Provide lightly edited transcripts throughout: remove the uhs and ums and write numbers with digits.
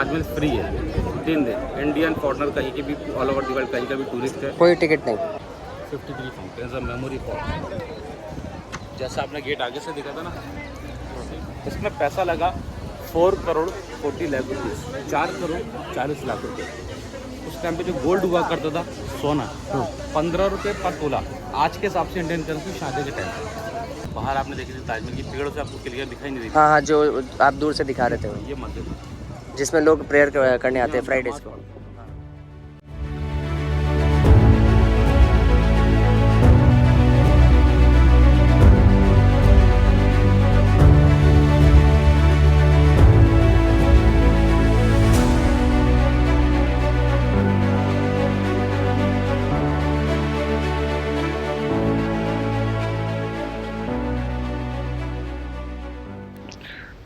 Taj Mahal free है 3 दिन। Indian foreigner कहीं के भी ऑल ओवर द वर्ल्ड कहीं का भी टूरिस्ट है, कोई टिकट नहीं। 53 फाउंटेन्स ऑफ मेमोरी फॉर, जैसा आपने गेट आगे से देखा था ना, इसमें पैसा लगा 4 करोड़ 40 लाख रुपये, 4 करोड़ 40 लाख रुपये। उस टाइम पे जो गोल्ड हुआ करता था सोना, 15 रुपये पर तोला, आज के हिसाब से इंडियन करेंसी शादी के टाइम। बाहर आपने देखी थी ताजमहल की पेड़ों से आपको क्लियर दिखाई नहीं देती। हाँ हाँ, जो आप दूर से दिखा रहे थे वो, ये मस्जिद जिसमें लोग प्रेयर करने आते हैं फ्राइडेज को।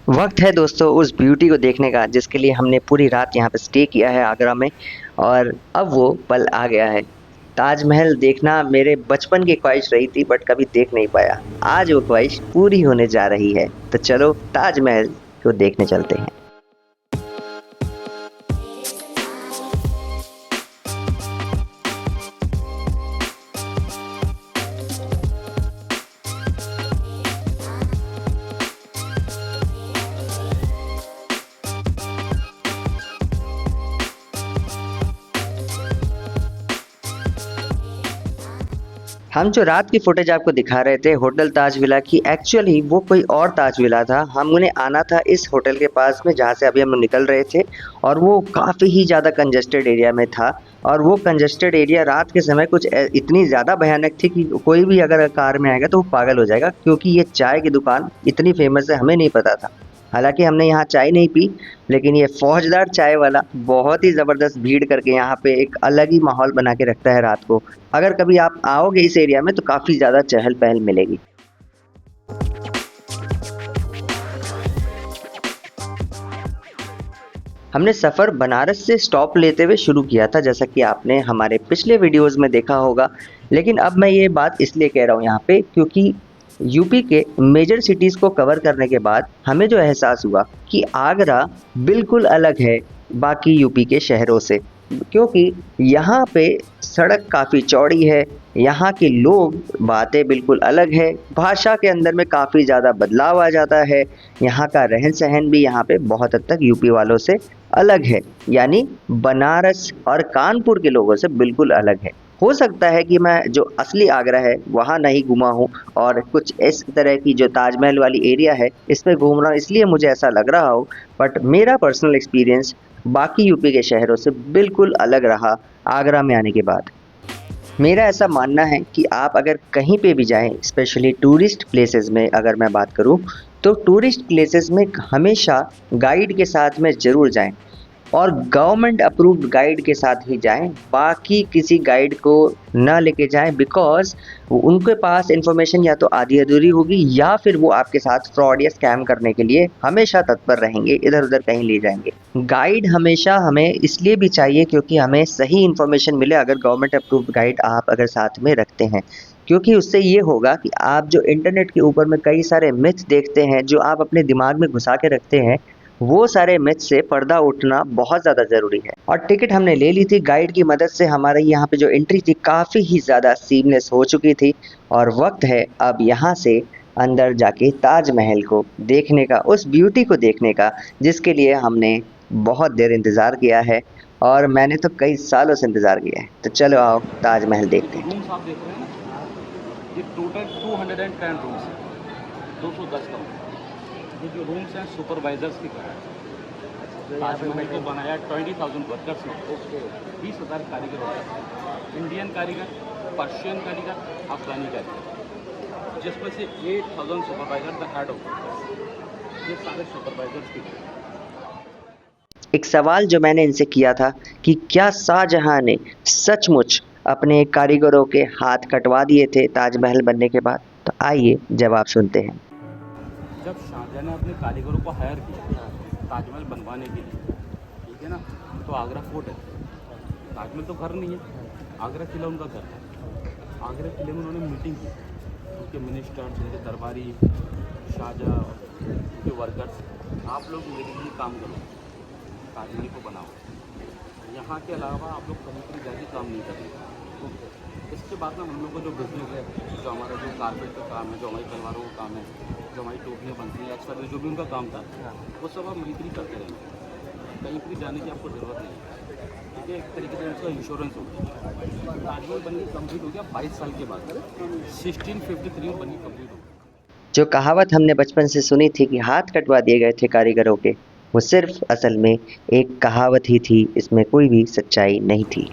वक्त है दोस्तों उस ब्यूटी को देखने का जिसके लिए हमने पूरी रात यहाँ पे स्टे किया है आगरा में, और अब वो पल आ गया है। ताजमहल देखना मेरे बचपन की ख्वाहिश रही थी बट कभी देख नहीं पाया, आज वो ख्वाहिश पूरी होने जा रही है। तो चलो ताजमहल को देखने चलते हैं। हम जो रात की फुटेज आपको दिखा रहे थे होटल ताज विला की, एक्चुअली वो कोई और ताज विला था। हमने आना था इस होटल के पास में जहाँ से अभी हम निकल रहे थे, और वो काफ़ी ही ज़्यादा कंजेस्टेड एरिया में था। और वो कंजेस्टेड एरिया रात के समय कुछ इतनी ज़्यादा भयानक थी कि कोई भी अगर कार में आएगा तो वो पागल हो जाएगा, क्योंकि ये चाय की दुकान इतनी फेमस है हमें नहीं पता था। हालांकि हमने यहाँ चाय नहीं पी, लेकिन ये फौजदार चाय वाला बहुत ही ज़बरदस्त भीड़ करके यहाँ पे एक अलग ही माहौल बना के रखता है रात को। अगर कभी आप आओगे इस एरिया में तो काफ़ी ज़्यादा चहल पहल मिलेगी। हमने सफ़र बनारस से स्टॉप लेते हुए शुरू किया था, जैसा कि आपने हमारे पिछले वीडियोस में देखा होगा। लेकिन अब मैं ये बात इसलिए कह रहा हूँ यहाँ पे क्योंकि यूपी के मेजर सिटीज़ को कवर करने के बाद हमें जो एहसास हुआ कि आगरा बिल्कुल अलग है बाकी यूपी के शहरों से, क्योंकि यहाँ पे सड़क काफ़ी चौड़ी है, यहाँ के लोग बातें बिल्कुल अलग है, भाषा के अंदर में काफ़ी ज़्यादा बदलाव आ जाता है, यहाँ का रहन सहन भी यहाँ पे बहुत हद तक यूपी वालों से अलग है, यानी बनारस और कानपुर के लोगों से बिल्कुल अलग है। हो सकता है कि मैं जो असली आगरा है वहाँ नहीं घूमा हूँ और कुछ इस तरह की जो ताजमहल वाली एरिया है इसमें घूम रहा हूँ, इसलिए मुझे ऐसा लग रहा हो, बट मेरा पर्सनल एक्सपीरियंस बाकी यूपी के शहरों से बिल्कुल अलग रहा आगरा में आने के बाद। मेरा ऐसा मानना है कि आप अगर कहीं पे भी जाएं, स्पेशली टूरिस्ट प्लेसेस में अगर मैं बात करूं, तो टूरिस्ट प्लेसेस में हमेशा गाइड के साथ में ज़रूर जाएं, और गवर्नमेंट अप्रूव्ड गाइड के साथ ही जाएं, बाकी किसी गाइड को ना लेके जाएं, बिकॉज उनके पास इन्फॉर्मेशन या तो आधी अधूरी होगी या फिर वो आपके साथ फ्रॉड या स्कैम करने के लिए हमेशा तत्पर रहेंगे, इधर उधर कहीं ले जाएंगे। गाइड हमेशा हमें इसलिए भी चाहिए क्योंकि हमें सही इन्फॉर्मेशन मिले अगर गवर्नमेंट अप्रूव्ड गाइड आप अगर साथ में रखते हैं, क्योंकि उससे ये होगा कि आप जो इंटरनेट के ऊपर में कई सारे मिथ देखते हैं जो आप अपने दिमाग में घुसा के रखते हैं, वो सारे मिथ से पर्दा उठना बहुत ज़्यादा ज़रूरी है। और टिकट हमने ले ली थी, गाइड की मदद से हमारे यहाँ पे जो एंट्री थी काफ़ी ही ज़्यादा सीमलेस हो चुकी थी, और वक्त है अब यहाँ से अंदर जाके ताजमहल को देखने का, उस ब्यूटी को देखने का जिसके लिए हमने बहुत देर इंतज़ार किया है, और मैंने तो कई सालों से इंतज़ार किया है। तो चलो आओ ताजमहल देखते हैं। रूम्स आप देख रहे हैं ना, ये टोटल 210 रूम्स हैं, 210 कमरे। ये जो रूम्स हैं सुपरवाइजर्स की तरह है। ताजमहल को बनाया 20,000 वर्कर्स ने, 20,000 कारीगर होते हैं, इंडियन कारीगर, पर्शियन कारीगर, अफगानी कारीगर, जिसमें से 8,000 सुपरवाइजर द हेड होते हैं। ये सारे सुपरवाइजर्स की तरह। एक सवाल जो मैंने इनसे किया था कि क्या शाहजहां ने सचमुच अपने कारीगरों के हाथ कटवा दिए थे ताजमहल बनने के बाद, तो आइए जवाब सुनते हैं। जब शाहजहां ने अपने कारीगरों को हायर किया ताजमहल बनवाने के लिए, ठीक है ना, तो आगरा फोर्ट है, ताजमहल तो घर नहीं है, आगरा किला उनका घर था। आगरा किले में उन्होंने मीटिंग की, उनके मिनिस्टर्स, उनके दरबारी, शाहजहां, उनके वर्कर्स, आप लोग मेरे लिए काम करो, ताजमहल को बना हुआ। यहाँ के अलावा आप लोग कहीं पर जाके काम नहीं करेंगे। ओके, इसके बाद में हम लोग का जो बिजनेस है, जो हमारा जो कारपेट का काम है, जो हमारी तलवारों का काम है, जो हमारी टोपियाँ बनती हैं, एक्स्ट्रा जो भी उनका काम था, वो सब आप मिलिट्री करते रहेंगे। कहीं पर जाने की आपको ज़रूरत नहीं है। ठीक है, एक तरीके से उसका इंश्योरेंस हो गया। ताजमहल बनके कंप्लीट हो गया 22 साल के बाद, 1653 में बनके कंप्लीट हो गया। जो कहावत हमने बचपन से सुनी थी कि हाथ कटवा दिए गए थे कारीगरों के, वो सिर्फ असल में एक कहावत ही थी, इसमें कोई भी सच्चाई नहीं थी।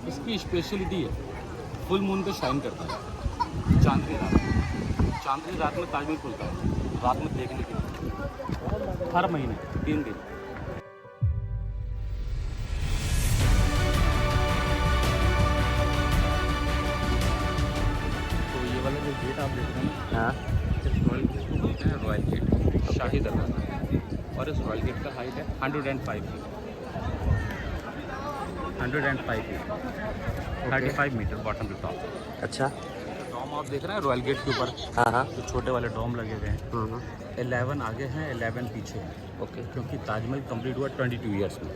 इसकी स्पेशलिटी है, फुल मून पे शाइन करता है। चांदनी रात में ताजमहल खुलता है, रात में देखने के लिए, हर महीने 3 दिन। तो ये वाला जो गेट आप देख रहे हैं ना, हाँ, इस रॉयल गेट को बोलते हैं रॉयल गेट, शाही दरवाजा। और इस रॉयल गेट का हाइट है 105 feet, 105 feet, 35 metre bottom to top. अच्छा, डॉम आप देख रहे हैं रॉयल गेट के ऊपर, हाँ हाँ, जो छोटे वाले डॉम लगे हुए हैं। 11 आगे हैं, 11 पीछे हैं। ओके, क्योंकि ताजमहल कंप्लीट हुआ 22 ईयर्स में।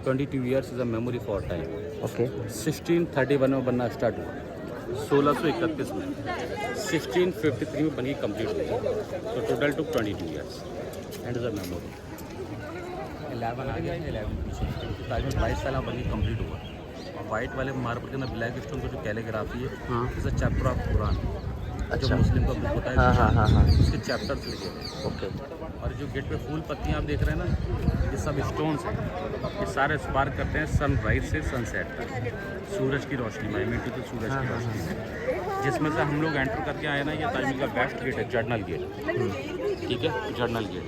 22 years is a memory for time. Okay, 1631 में बनना स्टार्ट हुआ, 1631 में, 1653 में बनी कंप्लीट हुई। तो total two 22 years and is a memory. 11 आगे हैं, 11 पीछे, क्योंकि ताजमहल 22 साल में बनी कंप्लीट हुआ। और वाइट वाले मार्बल के अंदर ब्लैक स्टोन का जो कैलीग्राफी है, is a chapter of Quran. जो अच्छा, मुस्लिम का बुक होता है, हाँ हाँ हाँ हाँ, उसके चैप्टर्स लिखे हैं। ओके, और जो गेट पे फूल पत्तियाँ आप देख रहे हैं ना, ये सब स्टोन्स हैं। ये सारे स्पार्क करते हैं सनराइज से सनसेट तक, सूरज की रोशनी में, मीठी तो सूरज की रोशनी में। जिसमें से हम लोग एंटर करके आए ना, ये ताजमहल का बेस्ट गेट है, जर्नल गेट। ठीक है, जर्नल गेट।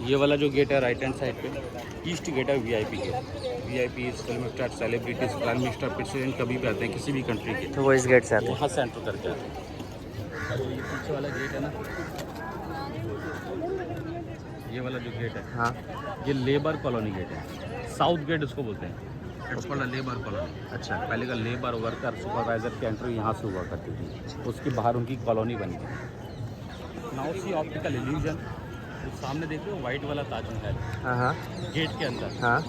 ये वाला जो गेट है राइट हैंड साइड पे, ईस्ट गेट है, VIP gate. VIP film star, celebrities, prime minister, president कभी भी आते हैं किसी भी कंट्री के, तो वो इस गेट से आते हैं। वहाँ से एंटर करके आते हैं। और ये पीछे वाला गेट है ना, ये वाला जो गेट है, हाँ, ये लेबर कॉलोनी गेट है, साउथ गेट इसको बोलते हैं। It's called labour colony. अच्छा, पहले का लेबर वर्कर सुपरवाइजर की एंट्री यहाँ से हुआ करती थी, उसके बाहर उनकी कॉलोनी बनी थी। नाउ सी ऑप्टिकल इल्यूजन, तो सामने देख रहे हो वाइट वाला ताजमहल हाँ हाँ गेट के अंदर, हाँ,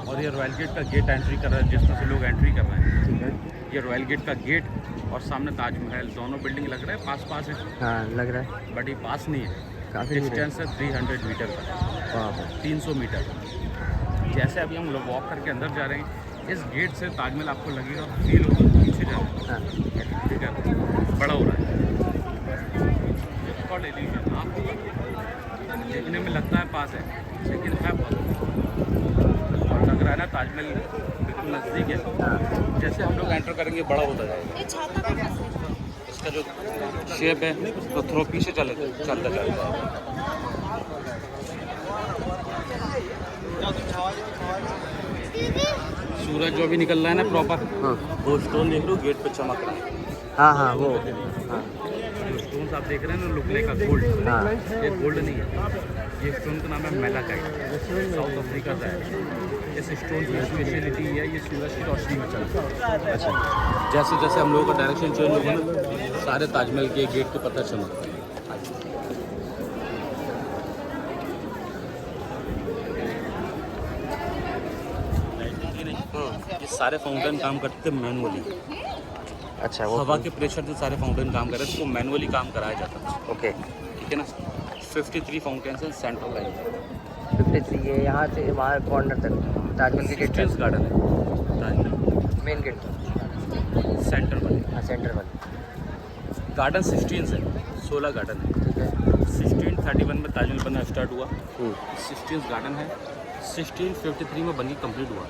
और ये रॉयल गेट का गेट एंट्री कर रहा है, जिसमें से लोग एंट्री कर रहे हैं। ठीक है, ये रॉयल गेट का गेट और सामने ताजमहल, दोनों बिल्डिंग लग रहे हैं पास पास है, हाँ लग रहा है, बट ये पास नहीं है। काफ़ी डिस्टेंस है 300 मीटर का, 300 मीटर। जैसे अभी हम लोग वॉक करके अंदर जा रहे हैं, इस गेट से ताजमहल आपको लगेगा, फील होगा पीछे जा रहा है। हाँ, ठीक है, बड़ा हो रहा है। It's called illusion। आपको देखने में लगता है पास है, लेकिन है बहुत, और लग रहा है ना ताजमहल बिल्कुल नज़दीक है। जैसे हम लोग एंटर करेंगे बड़ा होता जाएगा, इसका जो शेप है तो थ्रो पीछे चलता जाएगा। सूरज जो अभी निकल रहा है ना प्रॉपर, हाँ वो स्टोन देख लो गेट पे चमक रहा है। हाँ हाँ, वो, हाँ जो स्टोन्स आप देख रहे हैं ना, लुकने का गोल्ड, हाँ, ये गोल्ड नहीं है, ये स्टोन का नाम है मेलाकाइट, साउथ अफ्रीका का है। इस स्टोन की स्पेशलिटी है, ये सूरज की रोशनी में चलता है। अच्छा, जैसे जैसे हम लोगों का डायरेक्शन चेंज होगा ना, सारे ताजमहल के गेट के पता चमकता है। ये सारे फाउंटेन काम करते हैं मैनुअली, अच्छा, वो हवा के प्रेशर से सारे फाउंटेन काम कर रहे हैं, इसको मैनुअली काम कराया जाता है। ओके, ठीक है ना। 53 फाउंटेन्स हैं सेंट्रल लाइन, 53, ये यहाँ से वहाँ कॉर्नर तक ताजमहल के गेट क्रिस्टियंस गार्डन है ताजमहल, मेन गेट, सेंटर वाले हाँ सेंटर वाले, गार्डन 16 है, 16 गार्डन है। ठीक है, 1631 में ताजमहल बनना स्टार्ट हुआ, 16 गार्डन है, 1653 में बनी कंप्लीट हुआ।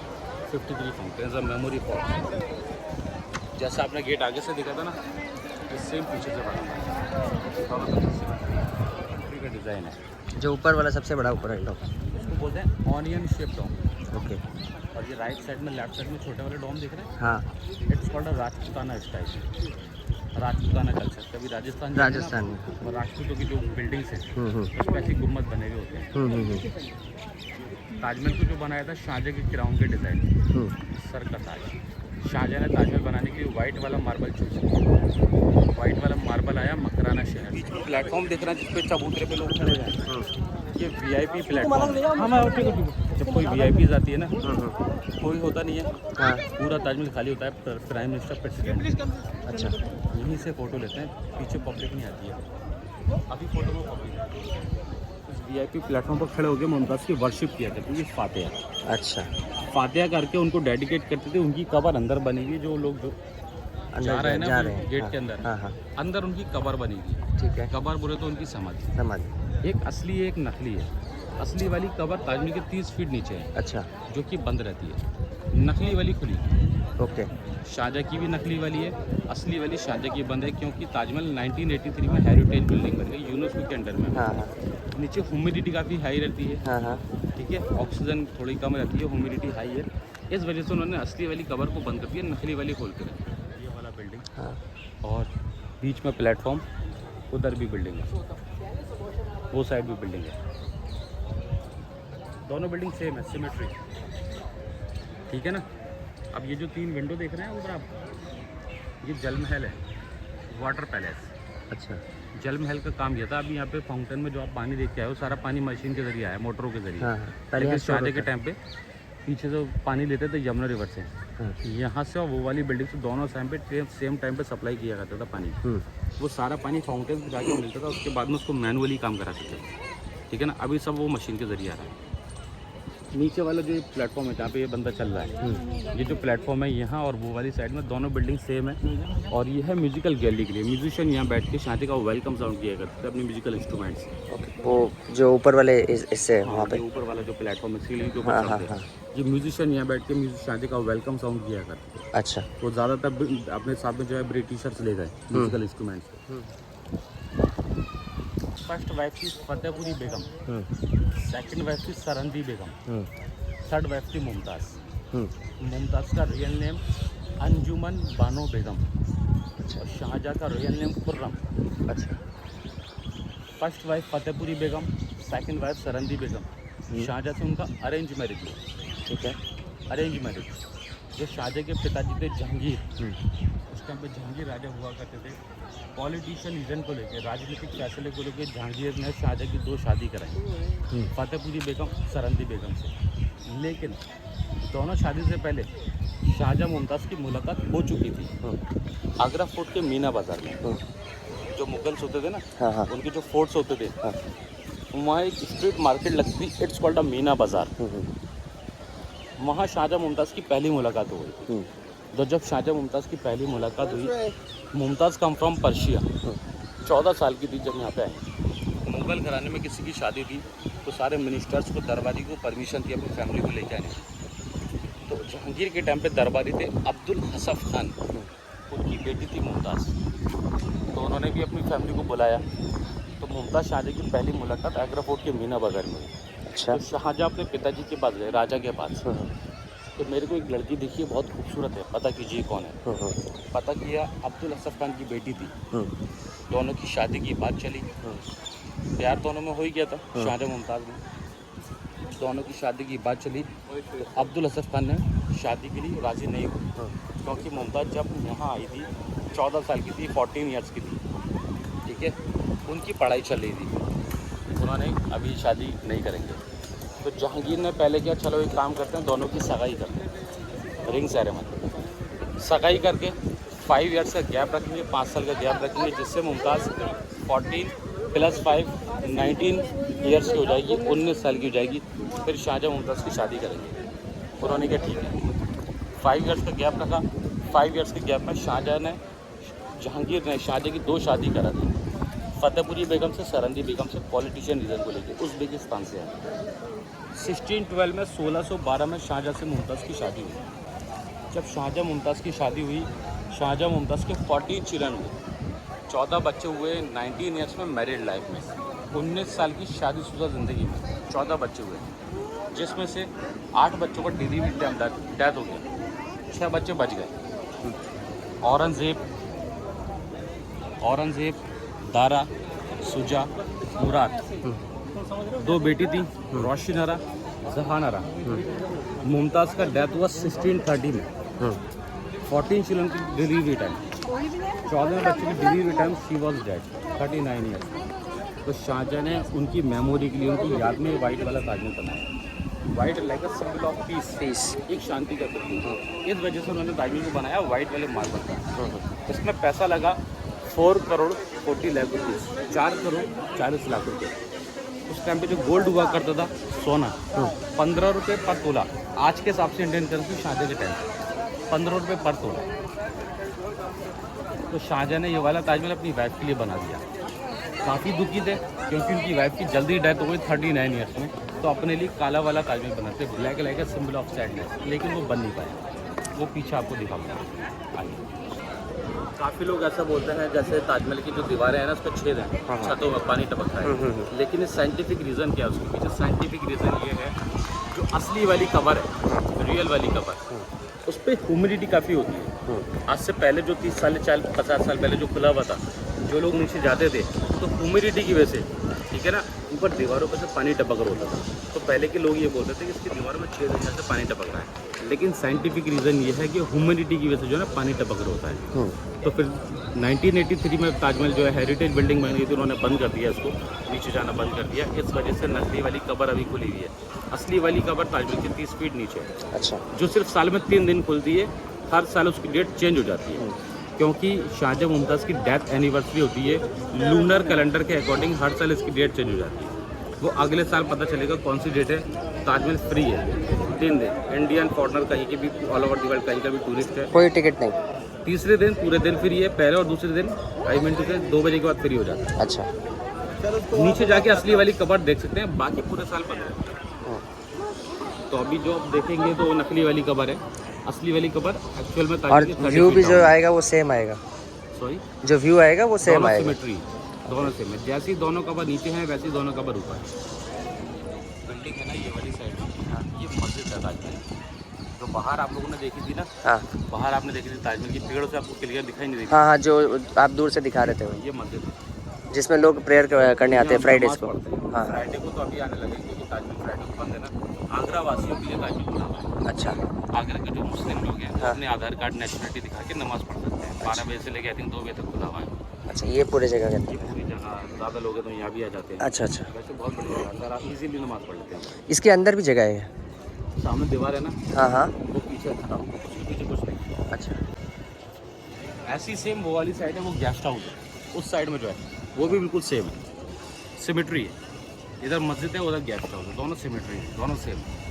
53 फाउंटेन्स और मेमोरी फॉर, जैसा आपने गेट आगे से देखा था ना, ये सेम पीछे से बना कंट्री का डिज़ाइन है। जो ऊपर वाला सबसे बड़ा ऊपर है डॉम, इसको बोलते हैं ऑनियन शेप डॉम। ओके, और ये राइट साइड में, लेफ्ट साइड में छोटे वाले डॉम दिख रहे हैं, हाँ, it's called Rajputana style, Rajputana culture. कभी राजस्थान जाएंगे ना, राजस्थान में, और राजपूतों की जो बिल्डिंग्स हैं, हम्म, उस पर ऐसी गुम्बद बने हुए होते हैं। ताजमहल को जो बनाया था शाहजहाँ के क्राउन के डिज़ाइन, सर का ताज। शाहजहाँ ने ताजमहल बनाने के लिए वाइट वाला मार्बल चूज किया। वाइट वाला मार्बल आया मकराना शहर से। प्लेटफॉर्म दिख रहा है जिस पे चबूतरे पे लोग खड़े हैं, ये वीआईपी प्लेटफॉर्म है। जब कोई वीआईपी आती है ना, कोई होता नहीं है, हाँ पूरा ताजमहल खाली होता है, प्राइम मिनिस्टर प्रेसिडेंट, अच्छा यहीं से फ़ोटो लेते हैं, पीछे पब्लिक नहीं आती है। अभी फ़ोटो में पब्लिक इस वीआईपी प्लेटफॉर्म पर खड़े होकर मुमताज़ की वर्शिप किया करते थे। ये फातिहा अच्छा करके उनको डेडिकेट करते थे। उनकी कब्र अंदर बनी हुई है, जो लोग जो जा रहे हैं ना गेट हाँ, के अंदर, हाँ हाँ अंदर उनकी कब्र बनी हुई है। ठीक है कब्र बोले तो उनकी समाधि, समझ एक असली एक नकली है। असली वाली कब्र ताजमहल के 30 फीट नीचे है, अच्छा जो कि बंद रहती है। नकली वाली खुली, ओके शाहजहाँ की भी नकली वाली है, असली वाली शाहजहाँ की बंद है, क्योंकि ताजमहल 1983 में हेरिटेज बिल्डिंग बन गई यूनेस्को के अंडर में। हाँ हाँ नीचे ह्यूमिडिटी काफ़ी हाई रहती है, हाँ हाँ ठीक है, ऑक्सीजन थोड़ी कम रहती है, ह्यूमिडिटी हाई है, इस वजह से उन्होंने असली वाली कब्र को बंद कर दिया, नकली वाली खोल कर रखी है। ये वाला बिल्डिंग हाँ और बीच में प्लेटफॉर्म, उधर भी बिल्डिंग है, वो साइड भी बिल्डिंग है, दोनों बिल्डिंग सेम है, सिमेट्री, ठीक है ना। अब ये जो 3 विंडो देख रहे हैं ऊपर आप, ये जल महल है, वाटर पैलेस। अच्छा जल महल का काम किया था। अभी यहाँ पे फाउंटेन में जो आप पानी देख के आए हो, सारा पानी मशीन के जरिए आया, मोटरों के जरिए। हाँ हाँ पहले लेकिन यहाँ शाहजहाँ के होता टाइम पे पीछे से पानी लेते थे यमुना रिवर से, हाँ। यहाँ से और वो वाली बिल्डिंग से दोनों टाइम पे सेम टाइम पे सप्लाई किया जाता था पानी। वो सारा पानी फाउंटेन से जाके मिलता था, उसके बाद में उसको मैनुअली काम कराते थे, ठीक है ना। अभी सब वो मशीन के जरिए आ रहा है। नीचे वाला जो प्लेटफॉर्म है जहाँ पे ये बंदा चल रहा है, ये जो प्लेटफॉर्म है यहाँ और वो वाली साइड में दोनों बिल्डिंग सेम है। और ये है म्यूजिकल गैलरी के लिए, म्यूजिशियन यहाँ बैठ के शादी का वेलकम साउंड किया करते थे अपने म्यूजिकल इंस्ट्रूमेंट्स। वो जो ऊपर वाले इससे वहाँ पे ऊपर वाला जो प्लेटफॉर्म है सीलिंग के हाँ ऊपर हाँ चढ़ते हाँ हैं, ये म्यूजिशियन यहाँ बैठ के शादी का वेलकम साउंड किया करते थे। अच्छा वो ज़्यादातर अपने साथ में जो है ब्रिटिशर्स ले गए म्यूजिकल इंस्ट्रूमेंट्स। फर्स्ट वाइफ थी फतेहपुरी बेगम, सेकंड वाइफ थी सरंदी बेगम, थर्ड वाइफ थी मुमताज़। मुमताज़ का रियल नेम अंजुमन बानो बेगम और शाहजहाँ का रियल नेम खुर्रम। अच्छा फर्स्ट वाइफ फतेहपुरी बेगम, सेकंड वाइफ सरंदी बेगम। शाहजहाँ से उनका अरेंज मैरिज हुआ, ठीक है, अरेंज मैरिज। जो शाहजहाँ के पिताजी थे जहांगीर, उस टाइम पे जहांगीर राजा हुआ करते थे। पॉलिटिशियन रीजन को लेकर, राजनीतिक फैसले को लेकर जहांगीर ने शाहजहाँ की 2 शादी कराई, फतेहपुरी बेगम, सरंदी बेगम से। लेकिन दोनों शादी से पहले शाहजहाँ मुमताज़ की मुलाकात हो चुकी थी आगरा फोर्ट के मीना बाज़ार में। जो मुगल्स होते थे ना, हाँ हाँ उनके जो फोर्ट्स होते थे, वहाँ एक स्ट्रीट मार्केट लगती थी, इट्स कॉल्ड अ मीना बाज़ार। वहाँ शाहजहाँ मुमताज़ की पहली मुलाकात हो गई। तो जब शाहजहाँ मुमताज़ की पहली मुलाकात हुई, मुमताज़ कम फ्रॉम पर्शिया, 14 साल की थी जब यहाँ पे आई। मुग़ल घराने में किसी की शादी थी तो सारे मिनिस्टर्स को, दरबारी को परमिशन थी अपनी फैमिली को लेके आने की। तो जहांगीर के टाइम पे दरबारी थे अब्दुल हसफ खान, उनकी बेटी थी मुमताज़, तो उन्होंने भी अपनी फैमिली को बुलाया। तो मुमताज़ शाहजहाँ की पहली मुलाकात आगरा फोर्ट के मीना बाज़ार में हुई। अच्छा तो शाहजहाँ अपने पिताजी के पास गए, राजा के पास, तो मेरे को एक लड़की दिखी है, बहुत खूबसूरत है, पता कीजिए कौन है। पता किया, अब्दुल हसफ खान की बेटी थी। दोनों की शादी की बात चली, प्यार दोनों में हो ही गया था, शाहजहाँ मुमताज़ में। दोनों की शादी की बात चली तो अब्दुल हसफ खान ने शादी के लिए राज़ी नहीं हुई, क्योंकि मुमताज़ जब यहाँ आई थी 14 साल की थी, 14 ईयर्स की थी, ठीक है, उनकी पढ़ाई चल रही थी, उन्होंने अभी शादी नहीं करेंगे। तो जहांगीर ने पहले किया, चलो एक काम करते हैं, दोनों की सगाई करते हैं, रिंग सेरेमनी। सगाई करके 5 ईयर्स का गैप रखेंगे, 5 साल का गैप रखेंगे, जिससे मुमताज़ 14 + 5 19 ईयर्स की हो जाएगी, 19 साल की हो जाएगी। फिर शाहजहाँ मुमताज़ की शादी करेंगे। उन्होंने कहा ठीक है, 5 ईयर्स का गैप रखा। 5 ईयर्स के गैप में शाहजहाँ ने, जहांगीर ने शाहजहाँ की 2 शादी करा दी, फतेहपुरी बेगम से, सरंदी बेगम से, पॉलिटिशियन रीजन को लेकर, उज़्बेकिस्तान से है। 1612 में 1612 में शाहजहाँ से मुमताज़ की शादी हुई। जब शाहजहाँ मुमताज़ की शादी हुई, शाहजहाँ मुमताज़ के 14 चिल्ड्रन हुए, 14 बच्चे हुए 19 ईयर्स में मैरिड लाइफ में, 19 साल की शादीशुदा ज़िंदगी में 14 बच्चे हुए, जिसमें से 8 बच्चों का डिलीवरी टाइम डेथ हो गया, 6 बच्चे बच गए। औरंगज़ेब, दारा, सुजा, मुराद, 2 बेटी थी, रोशनरा, जहानरा। मुमताज़ का डेथ हुआ 1630 में। 14 चिल्ड्रन की डिलीवरी टाइम, 14 बच्चे की delivery time, she was dead 39 years. तो शाहजहाँ ने उनकी मेमोरी के लिए, उनकी याद में वाइट वाला ताजमहल बनाया। White like a symbol of peace, एक शांति का प्रतीक। इस वजह से उन्होंने ताजमहल को बनाया वाइट वाले मार्बल का। इसमें पैसा लगा 4 करोड़ 40 लाख रुपीज़, 4 करोड़ 40 लाख रुपये। उस टाइम पे जो गोल्ड हुआ करता था, सोना, 15 रुपये पर तोला। आज के हिसाब से इंडियन करेंसी शाहजहाँ के टाइम 15 रुपये पर तोला। तो शाहजहाँ ने ये वाला ताजमहल अपनी वाइफ के लिए बना दिया। काफ़ी दुखी थे क्योंकि उनकी वाइफ की जल्दी डेथ हो गई 39 ईयर्स में। तो अपने लिए काला वाला ताजमहल बनाते, black like symbol of sadness, लेकिन वो बन नहीं पाया। वो पीछे आपको दिखाऊंगा। आइए। काफ़ी लोग ऐसा बोलते हैं जैसे ताजमहल की जो दीवारें हैं ना, उस पर छेद हैं, छतों में पानी टपक रहा है। लेकिन इस साइंटिफिक रीज़न क्या है उसके पीछे? साइंटिफिक रीज़न ये है, जो असली वाली कवर है, रियल वाली कवर, उस पर ह्यूमिडिटी काफ़ी होती है। आज से पहले जो 30 साल 50 साल पहले जो खुला हुआ था, जो लोग नीचे जाते थे तो ह्यूमिडिटी की वजह से, ठीक है ना, ऊपर दीवारों पर से पानी टपक रहा होता था। तो पहले के लोग ये बोलते थे कि इसकी दीवारों में छेद है से पानी टपक रहा है। लेकिन साइंटिफिक रीज़न ये है कि ह्यूमिडिटी की वजह से जो है ना पानी टपक रहा होता है। तो फिर 1983 में ताजमहल जो है हेरिटेज बिल्डिंग बन गई थी, उन्होंने बंद कर दिया इसको, नीचे जाना बंद कर दिया। इस वजह से नकली वाली कबर अभी खुली हुई है। असली वाली कबर ताजमहल की 30 फीट नीचे है। अच्छा। जो सिर्फ साल में 3 दिन खुलती है। हर साल उसकी डेट चेंज हो जाती है, क्योंकि शाहजहाँ मुमताज़ की डेथ एनिवर्सरी होती है। लूनर कैलेंडर के अकॉर्डिंग हर साल इसकी डेट चेंज हो जाती है। वो अगले साल पता चलेगा कौन सी डेट है। ताजमहल फ्री है 3 दिन। इंडियन फॉरनर कहीं के भी, ऑल ओवर द वर्ल्ड कहीं का भी टूरिस्ट है, कोई टिकट नहीं। तीसरे दिन पूरे दिन फ्री है। पहले और दूसरे दिन 2 मिनट से 2 बजे के बाद फ्री हो जाता है। अच्छा। नीचे जाके असली वाली कबर देख सकते हैं, बाकी पूरे साल बंद है। तो अभी जो आप देखेंगे तो नकली वाली कबर है। असली वाली कबर एक्चुअल में और ताजमहल की 30 व्यू भी फीट जो डाउन है। आएगा वो सेम आएगा। सॉरी, जो व्यू आएगा वो सेम दोनों आएगा। सिमेट्री, दोनों सेम है। जैसी दोनों कबर नीचे हैं वैसी दोनों कबर ऊपर है। बिल्डिंग है ना ये वाली साइड में, ये मस्जिद है ताजमहल। जो बाहर आप लोगों ने देखी थी ना, हाँ बाहर आपने देखी थी ताजमहल की, पेड़ों से आपको क्लियर दिखाई नहीं देती। हाँ हाँ, जो आप दूर से दिखा रहे थे वो, ये मस्जिद है जिसमें लोग प्रेयर करने आते हैं फ्राइडेज को। हाँ। फ्राइडे को तो अभी आने लगे क्योंकि ताजमहल फ्राइडे को बंद है ना। आगरा वासियों के लिए ताजमहल खुला हुआ है। अच्छा। आगरा के जो मुस्लिम लोग हैं, वो हाँ। अपने आधार कार्ड नेशनलिटी दिखा के नमाज पढ़ सकते हैं। 12 बजे से लेकर आई थिंक 2 बजे तक खुला हुआ है। अच्छा, ये पूरे जगह के ये अंदर है। पूरी जगह ज़्यादा लोग हैं तो यहाँ भी आ जाते हैं। अच्छा अच्छा। वैसे बहुत बढ़िया जगह है सर, आप इजीली नमाज पढ़ लेते हैं। इसके अंदर भी जगह है? सामने दीवार है ना, हाँ हाँ। वो पीछे खड़ा होगा, उसके पीछे कुछ नहीं। अच्छा। ऐसी सेम वो वाली साइड है, वो गेस्ट हाउस है। उस साइड में जो है वो भी बिल्कुल सेम है, सिमेट्री है। इधर मस्जिद है, उधर गेस्ट हाउस है, दोनों सिमेट्री है, दोनों सेम है।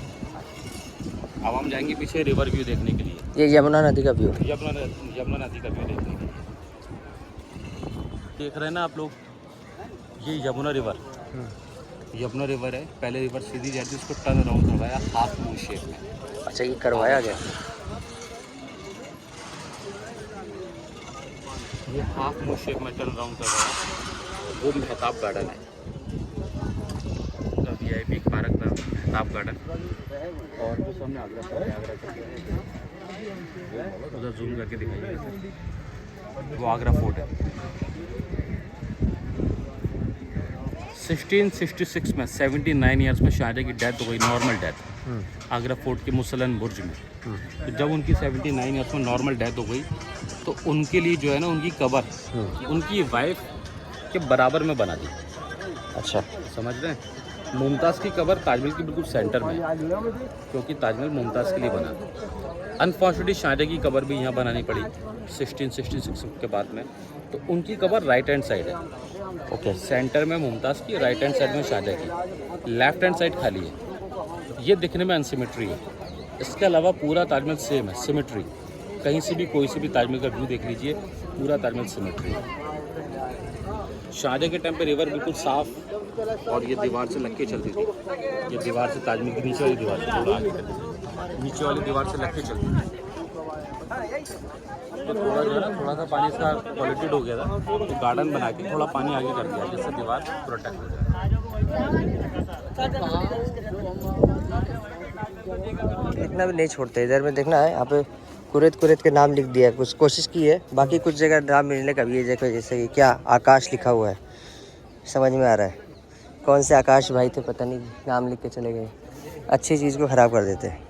अब हम जाएंगे पीछे रिवर व्यू देखने के लिए। ये यमुना नदी का व्यू है। यमुना नदी का व्यू देखने के लिए देख रहे हैं ना आप लोग, ये यमुना रिवर, यमुना रिवर है। पहले रिवर सीधी जाती है, उसको टर्न अराउंड करवाया हाफ मून शेप में। अच्छा, ये करवाया गया। ये हाफ मून शेप में टर्न अराउंड करवाया। वो मेहताब गार्डन है, VIP पार्क था मेहताब गार्डन। और जो सामने आगरा फोर्ट है, आगरा का उधर जूम करके दिखाइए, वो आगरा फोर्ट है। 1666 में 79 ईयर्स में शाहजहाँ की डेथ हो गई, नॉर्मल डेथ, आगरा फोर्ट के मुसलन बुर्ज में। तो जब उनकी 79 ईयर्स में नॉर्मल डेथ हो गई, तो उनके लिए जो है ना, उनकी कबर उनकी वाइफ के बराबर में बना दी। अच्छा। समझ रहे हैं? मुमताज़ की कबर ताजमहल की बिल्कुल सेंटर में है, क्योंकि ताजमहल मुमताज़ के लिए बना। अनफॉर्चुनेटली शाहजहाँ की कबर भी यहाँ बनानी पड़ी 1666 के बाद में। तो उनकी कबर राइट हैंड साइड है। ओके, सेंटर में मुमताज़ की, राइट हैंड साइड में शाहजहाँ की, लेफ्ट हैंड साइड खाली है। ये दिखने में अनसिमेट्री है। इसके अलावा पूरा ताजमहल सेम है, सिमेट्री। कहीं से भी कोई से भी ताजमहल का व्यू देख लीजिए, पूरा ताजमहल सिमेट्री है। शाहजहाँ के टाइम पे रिवर बिल्कुल साफ, और ये दीवार से लग के चलती थी। ये दीवार से ताजमहल की नीचे वाली दीवार से, नीचे वाली दीवार से लग के चलती थी। तो थोड़ा जो है ना, थोड़ा सा पानी इसका पॉल्यूटेड हो गया था, तो गार्डन बना के थोड़ा पानी आगे कर दिया, जिससे दीवार प्रोटेक्ट हो जाए। लिखना भी नहीं छोड़ते, इधर में देखना है, यहाँ पे कुरेद के नाम लिख दिया है। कुछ कोशिश की है, बाकी कुछ जगह नाम मिलने का भी है। देखो जैसे कि क्या आकाश लिखा हुआ है, समझ में आ रहा है। कौन से आकाश भाई थे पता नहीं, नाम लिख के चले गए। अच्छी चीज़ को ख़राब कर देते हैं।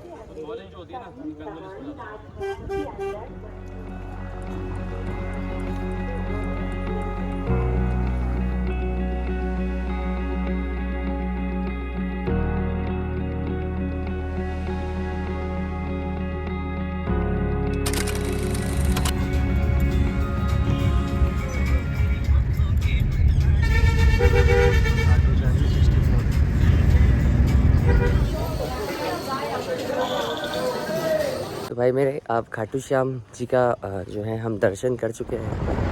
भाई मेरे, आप खाटू श्याम जी का जो है हम दर्शन कर चुके हैं।